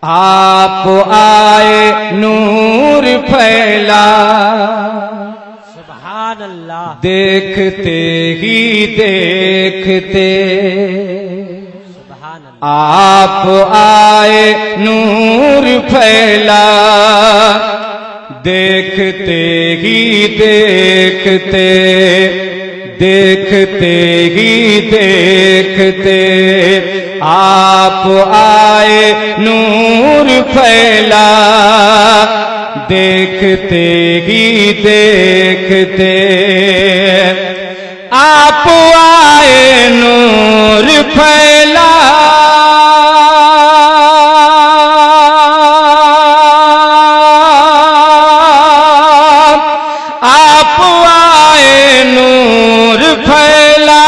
आप आए नूर फैला, सुभान अल्लाह। देखते ही देखते सुभान अल्लाह। आप आए नूर फैला, देखते ही देखते देखते ही देखते आप आए नूर फैला, देखते ही देखते आप आए नूर फैला, आप आए नूर फैला,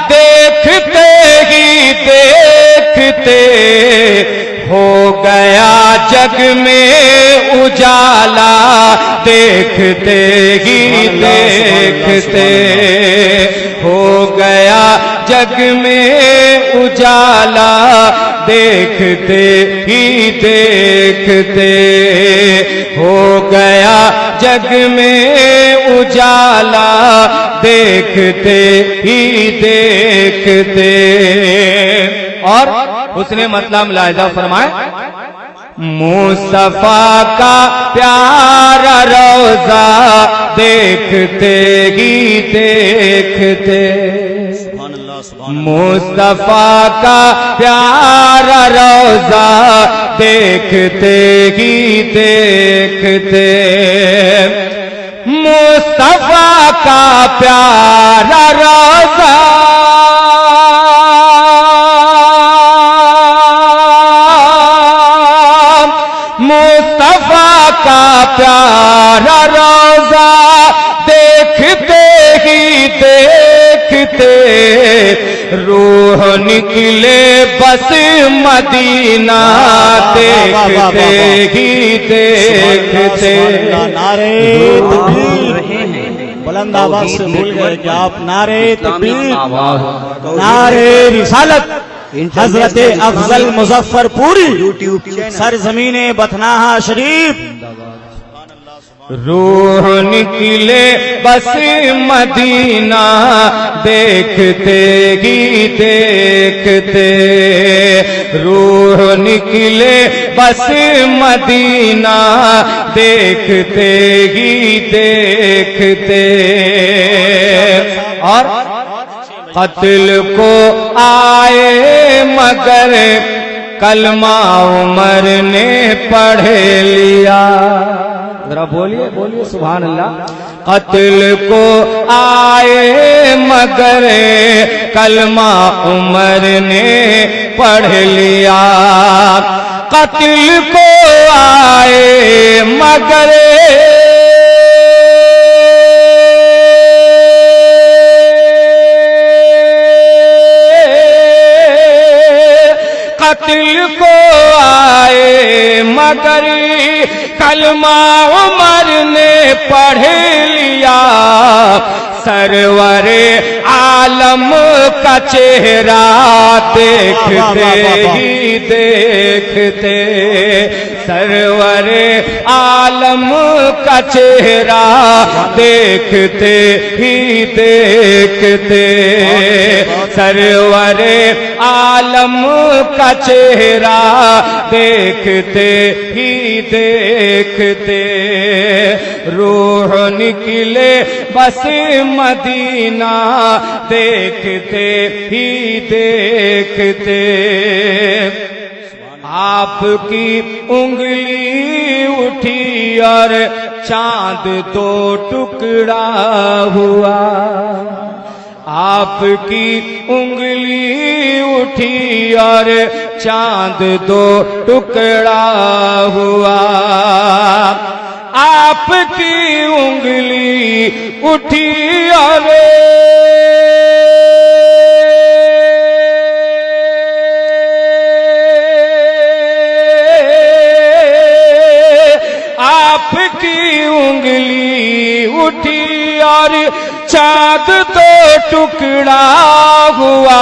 देखते ही देखते हो गया जग में उजाला, देखते ही देखते हो गया जग में उजाला, देखते ही देखते हो गया जग में उजाला, देखते ही देखते। और उसने मतलब मुलाहिजा फरमाए, मुस्तफा का प्यारा रोजा, देखते ही देखते मुस्तफा का प्यारा रोजा, देखते ही देखते मुस्तफा का प्यारा रोजा, मुस्तफा का प्यारा रोजा, देखते ही देखते रूह निकले बस मदीना, देखते ही देखते। नारे तकबीर, बुलंद आवाज से बोल गए कि आप नारे तकबीर, नारे रिसालत, हजरत अफजल मुजफ्फरपुरी सरजमीने बथनाहा शरीफ। रूह निकले बस मदीना, देखते ही देखते रूह निकले बस मदीना, देखते ही देखते। और कत्ल को आए मगर कलमा उमर ने पढ़ लिया, जरा बोलिए बोलिए सुभान अल्लाह। कत्ल को आए मगर कलमा उमर ने पढ़ लिया, कत्ल को आए मगर कत्ल को आए मगर कलमा उमर ने पढ़ लिया, सरवरे आलम का चेहरा, देखते ही देखते सरवरे आलम का चेहरा, देखते ही देखते सरवरे आलम का चेहरा, देखते ही देखते रूह निकले बस मदीना, देखते ही देखते आपकी उंगली उठी और चांद तो टुकड़ा हुआ, आपकी उंगली उठी और चांद दो टुकड़ा हुआ, आपकी उंगली उठी और आपकी उंगली उठी और चांद तो टुकड़ा हुआ,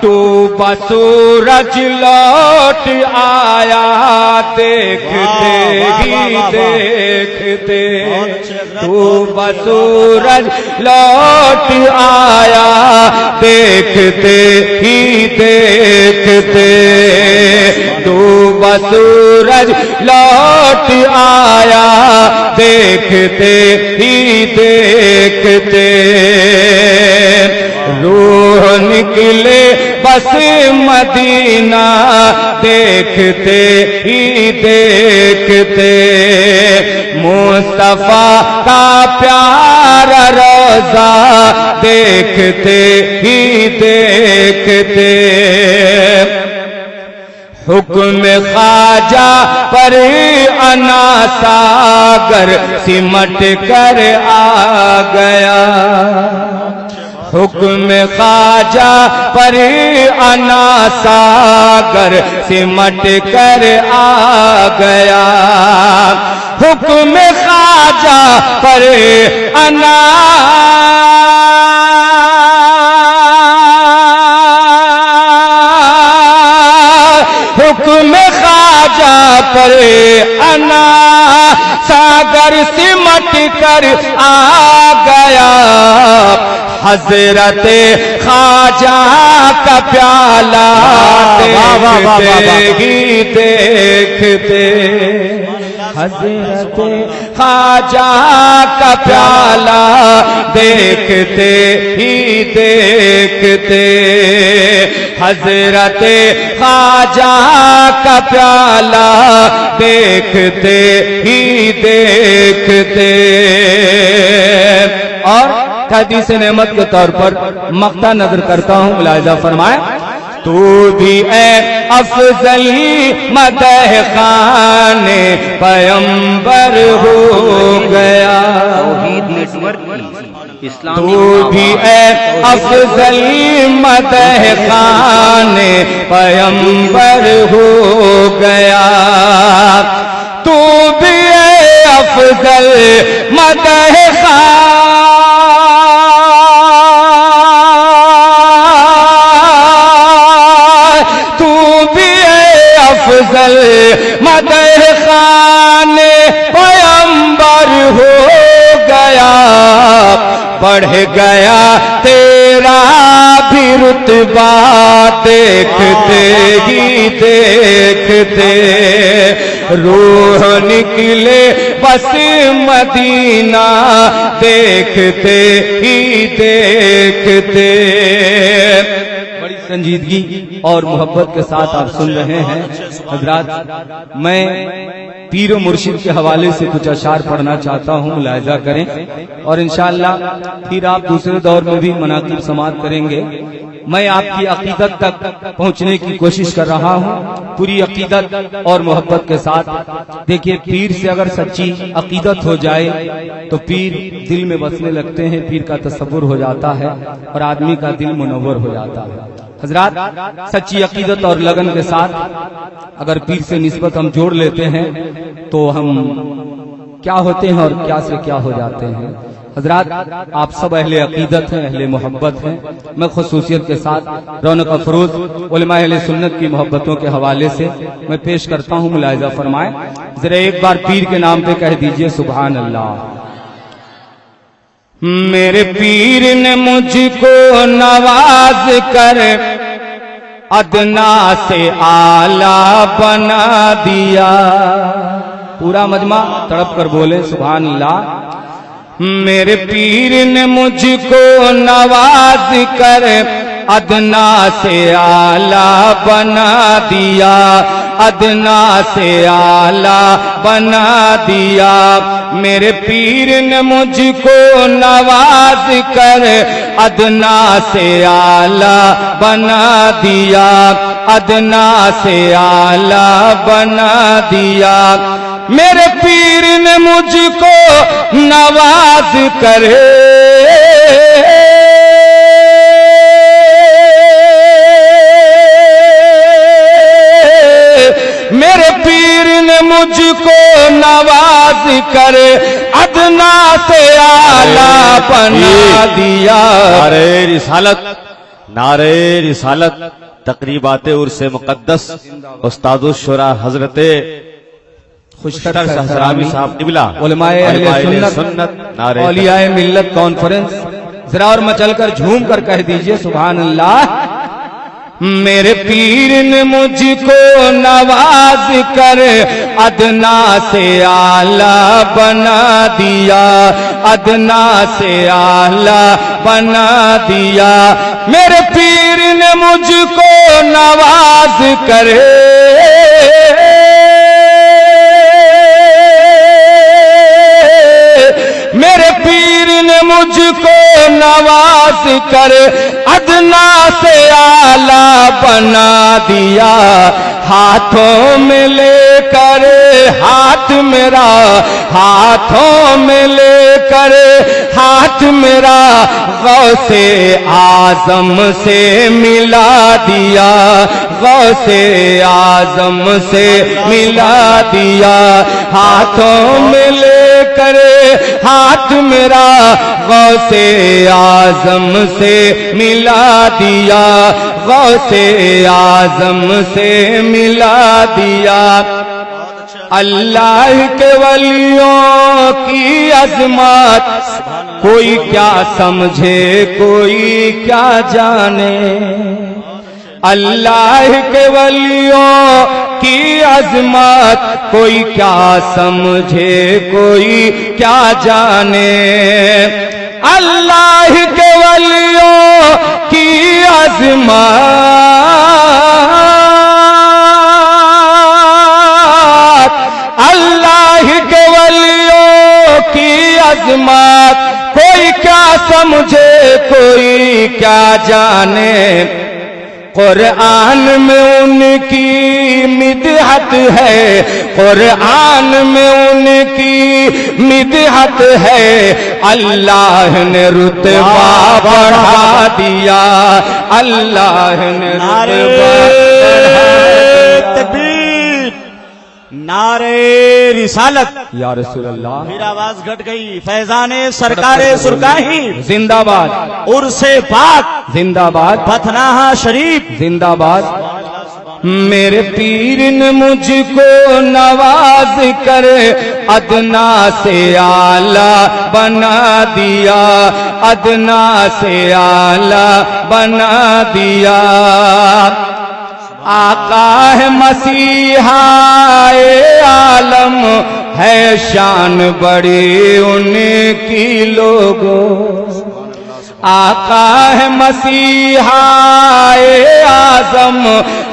डूबा सूरज लौट आया देखते ही देखते, डूबा सूरज लौट आया देखते ही देखते, डूबा सूरज लौट आया देखते ही देखते, रूह निकले बस मदीना देखते ही देखते, मुस्तफा का प्यारा रोजा देखते ही देखते, हुक्म ख्वाजा पर अना सागर सिमट कर आ गया, हुक्म ख्वाजा पर अना सागर सिमट कर आ गया, हुक्म ख्वाजा पर अना हुक्म ख्वाजा पर अना सागर सिमट कर आ गया, हजरत ख्वाजा का प्याला देखते ही देखते, हजरत ख्वाजा का प्याला देखते ही देखते, हजरत ख्वाजा का प्याला देखते ही देखते। और हदीस नेमत के तौर पर मक्ता नजर करता हूँ, मुलाहिजा फरमाए, तू भी ए अफजली मदह खाने पैगंबर हो गया, तौहीद नेटवर्क की इस्लामी तू भी ए अफजली मदह खाने पैगंबर हो गया, तू भी ए अफजल मदह खाने अफजल मदह खाने पैगंबर हो गया, बढ़ गया तेरा भी रुतबा देखते ही देखते, रूह निकले बस मदीना देखते ही देखते। बड़ी संजीदगी और मोहब्बत के साथ आप सुन रहे हैं हजरात। मैं पीर मुर्शिद के हवाले से कुछ अशार पढ़ना चाहता हूँ, मुलाहिजा करें और इंशाअल्लाह फिर आप दूसरे दौर में भी मनाकिब समाअत करेंगे। मैं आपकी अकीदत तक पहुँचने की कोशिश कर रहा हूँ पूरी अकीदत और मोहब्बत के साथ। देखिए, पीर से अगर सच्ची अकीदत हो जाए तो पीर दिल में बसने लगते हैं, पीर का तसव्वुर हो जाता है और आदमी का दिल मुनव्वर हो जाता है। हजरात, सच्ची अकीदत और लगन के साथ अगर पीर से निस्बत हम जोड़ लेते हैं तो हम क्या होते हैं और क्या से क्या हो जाते हैं। हजरात, आप सब अहले अकीदत हैं, अहले मोहब्बत हैं। मैं खुसूसियत के साथ रौनक अफरोज उलमा अहले सुन्नत की मोहब्बतों के हवाले से मैं पेश करता हूँ, मुलाहिजा फरमाएं। जरा एक बार पीर के नाम पे कह दीजिए सुभान अल्लाह। मेरे पीर ने मुझको नवाज कर अदना से आला बना दिया। पूरा मजमा तड़प कर बोले सुभान अल्लाह। मेरे पीर ने मुझको नवाज कर अदना से आला बना दिया, अदना से आला बना दिया। मेरे पीर ने मुझको नवाज कर अदना से आला बना दिया, अदना से आला बना दिया। मेरे पीर ने मुझको नवाज कर मेरे पीर ने मुझको नवाज कर अदना से आला बना दिया। अरे रिसालत नारे रिसालत तकरीबात उर्स मुक़द्दस उस्तादुश शुरा हजरत खुशतर सहसरामी साहब निबला उलमाए अहले सुन्नत नारे औलियाए मिल्लत कॉन्फ्रेंस, जरा और मचलकर झूम कर कह दीजिए सुभान अल्लाह। मेरे पीर ने मुझको नवाज कर अदना से आला बना दिया, अदना से आला बना दिया। मेरे पीर ने मुझको नवाज कर मेरे पीर ने मुझको नवाज कर अदना से आला बना दिया। हाथों में लेकर हाथ मेरा, हाथों में लेकर हाथ मेरा गौसे आजम से मिला दिया, गौसे आजम से मिला दिया। हाथों में लेकर हाथ मेरा गौसे आजम से मिला दिया, गौसे आजम से मिला दिया। अल्लाह के वलियों की अजमत कोई क्या समझे कोई क्या जाने। अल्लाह के वलियों की अजमत कोई क्या समझे कोई क्या जाने। अल्लाह के वलियों की अजमत, अल्लाह के वलियों की अजमत कोई क्या समझे कोई क्या जाने। कुरान में उनकी मिदहत है, कुरान में उनकी मिदहत है। अल्लाह ने रुतबा बढ़ा दिया, अल्लाह ने रुतबा तकबीर, नारे रिसालत। या रसूल अल्लाह, फिर आवाज घट गई। फैजाने सरकारे सुरकाही जिंदाबाद, उर्से पाक जिंदाबाद, पथनाहा शरीफ जिंदाबाद। मेरे पीर ने मुझको नवाज कर अदना से आला बना दिया, अदना से आला बना दिया। आका है मसीहा ए आलम है शान बड़ी उनकी लोगों। आका है मसीहा ए आजम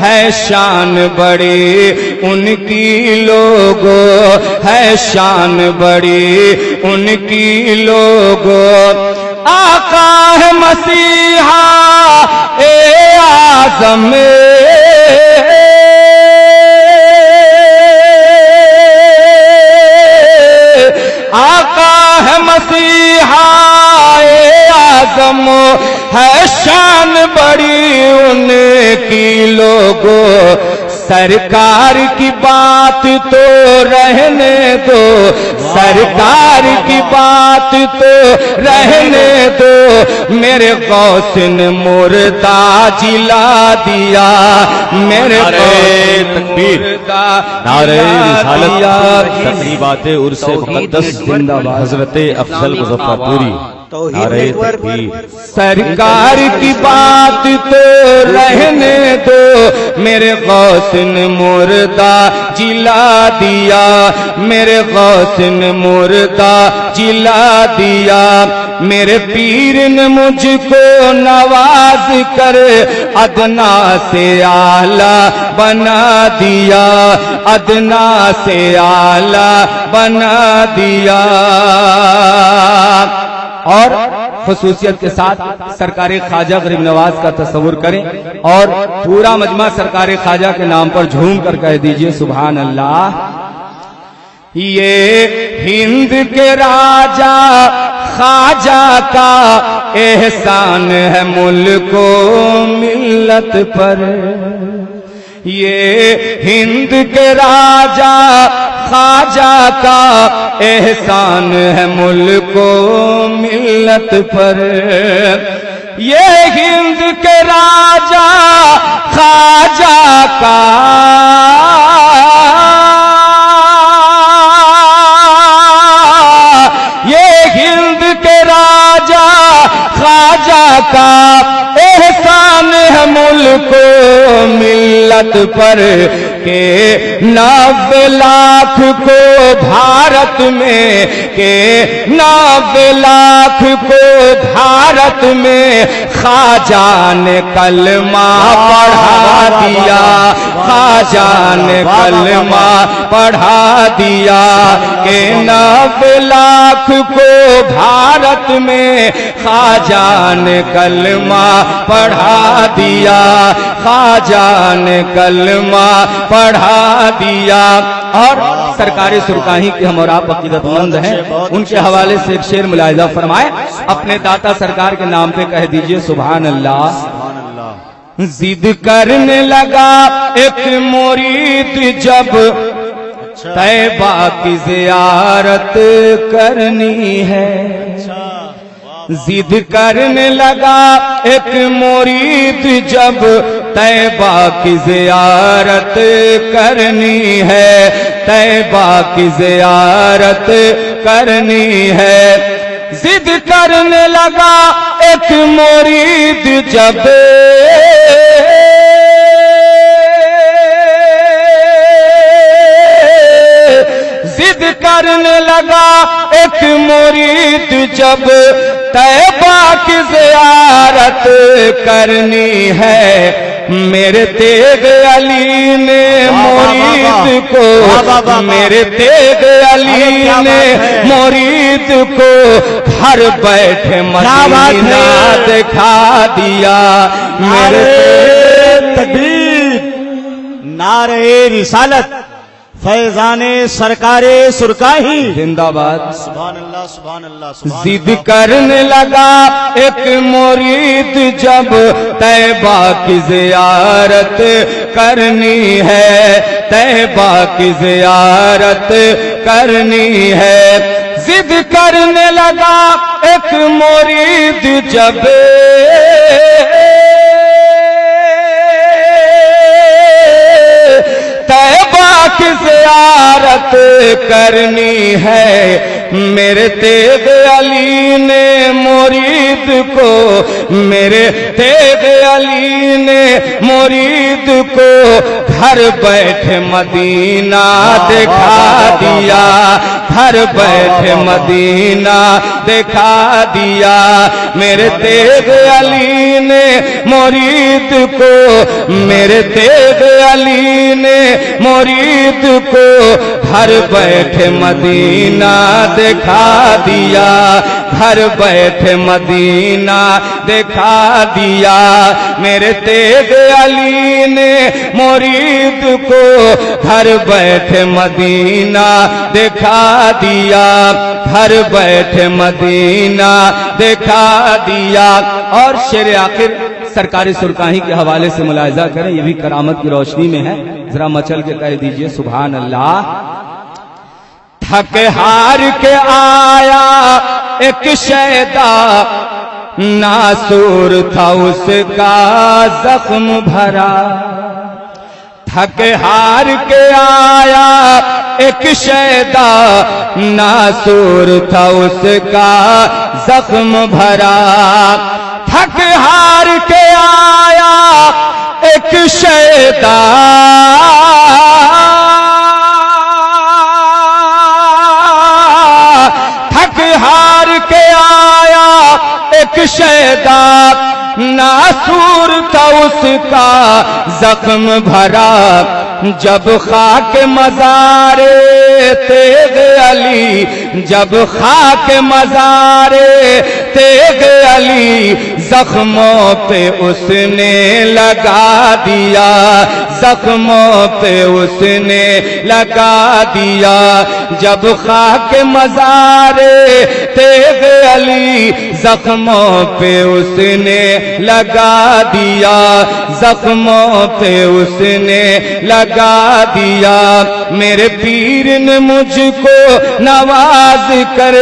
है शान बड़ी उनकी लोगों, है शान बड़ी उनकी लोगों। आका है मसीहा ए आजम, आका है मसीहा ए आजम है शान बड़ी उनकी लोगों। सरकार की बात तो रहने दो, सरकार की बात तो रहने दो। मेरे गौस ने मुर्दा जिला दिया, मेरे तकबीर, नारे रिसालत तकरीबात उर्स मुक़द्दस हजरत अफजल मुज़फ्फरपुरी। नारे तकबीर। सरकार की बात तो रहने दो, मेरे गौस ने मुर्दा जिला दिया, मेरे गौस ने मुर्दा जिला दिया। मेरे पीर ने मुझको नवाज कर अदना से आला बना दिया, अदना से आला बना दिया। और खुसूसियत के साथ सरकार ख्वाजा गरीब नवाज का तस्वुर करें और पूरा मजमा सरकार ख्वाजा के नाम पर झूम कर कह दीजिए सुभान अल्लाह। ये हिंद के राजा ख्वाजा का एहसान है मुल्को मिल्लत पर। ये हिंद के राजा ख्वाजा का एहसान है मुल्को मिल्लत पर। ये हिंद के राजा ख्वाजा का ये हिंद के राजा ख्वाजा का एहसान है मुल्क मिल्लत पर के 90 लाख को भारत में के 90 लाख को भारत में ख्वाजा ने कलमा पढ़ा दिया, ख्वाजा ने कलमा पढ़ा दिया के 90 लाख को भारत में ख्वाजा ने कलमा पढ़ा दिया, ख्वाजा ने कलमा पढ़ा दिया। और सरकारी सुरकाही के हम और आप अकीदतमंद हैं, उनके हवाले से एक शेर मुलाहिजा फरमाए, अपने दाता सरकार के नाम पे कह दीजिए सुभान अल्लाह। जिद करने लगा एक मुरीद जब तैबा की ज़ियारत करनी है, जिद करने लगा एक मुरीद जब तैबा की ज़ियारत करनी है, तैबा की ज़ियारत करनी है। जिद करने लगा एक मुरीद जब जिद करने लगा एक मुरीद जब तैबा की ज़ियारत करनी है, मेरे तेग अली ने मुरीद को, मेरे तेग अली ने मुरीद को घर बैठे मदीना दिखा दिया। मेरे तकबीर, नारे रिसालत, फैजाने सरकारे सुरकाही जिंदाबाद। सुभान अल्लाह, सुभान अल्लाह, सुभान जिद करने लगा एक मुरीद जब तैबा की ज़ियारत करनी है, तैबा की ज़ियारत करनी है। जिद करने लगा एक मुरीद जब तैबा की ज़ियारत करनी है, मेरे तेग अली ने मुरीद को, मेरे तेग अली ने मुरीद को घर बैठे मदीना दिखा दिया, घर बैठे मदीना दिखा दिया। मेरे तेग अली ने मुरीद को, मेरे तेग अली ने मुरीद को घर बैठे मदीना दिखा दिया, घर बैठे मदीना दिखा दिया। मेरे तेग अली ने मुरीद को घर बैठे मदीना दिखा दिया, घर बैठे मदीना दिखा दिया। और शेर आखिर सरकारी सुरकाही के हवाले से मुलाहिजा करें, ये भी करामत की रोशनी में है, जरा मचल के कह दीजिए सुभान अल्लाह। थक हार के आया एक शैदा, नासूर था उसका जख्म भरा। थक हार के आया एक शैदा, नासूर था उसका जख्म भरा। थक हार के आया एक शैदा, थक हार के आया एक शैदा, नासूर था उसका जख्म भरा। जब खाक मज़ारे तेग अली, जब खाक मज़ारे तेग अली, जख्मों पे उसने लगा दिया, जख्मों पे उसने लगा दिया। जब खाक मज़ारे तेग अली, जख्मों पे उसने लगा दिया, जख्मों पे उसने लगा दिया। मेरे पीर ने मुझको नवाज कर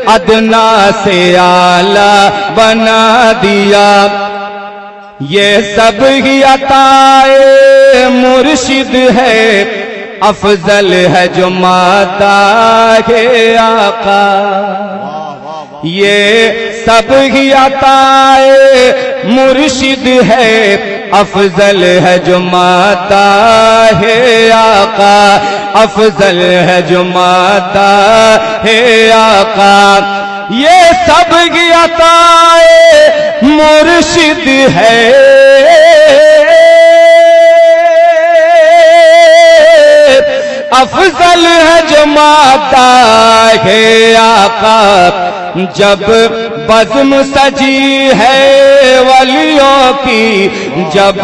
अदना से आला बना दिया। ये सब ही अताए मुर्शिद है, अफजल है जो माता है आका। ये सब ही अताए मुर्शिद है, अफजल है जो माता है आका। अफजल है जो माता है आका। ये सब ही अताए मुर्शिद है, अफजल है जो माता है आका। जब बज़्म सजी है वलियों की, जब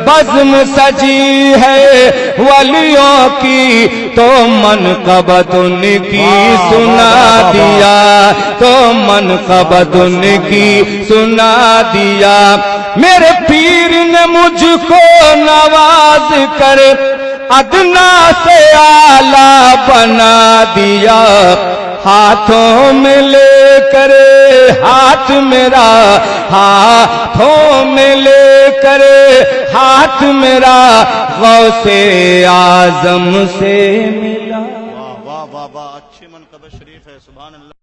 बज़्म सजी है वलियों की, तो मनक़बत उनकी सुना दिया, तो मनक़बत उनकी सुना दिया। मेरे पीर ने मुझको नवाज कर अदना से आला बना दिया। हाथों में लेकर हाथ मेरा, हाथों में लेकर हाथ मेरा गौसे आजम से मिला। वाह वाह वाह वाह, अच्छी मनक़बत शरीफ है, सुभान अल्लाह।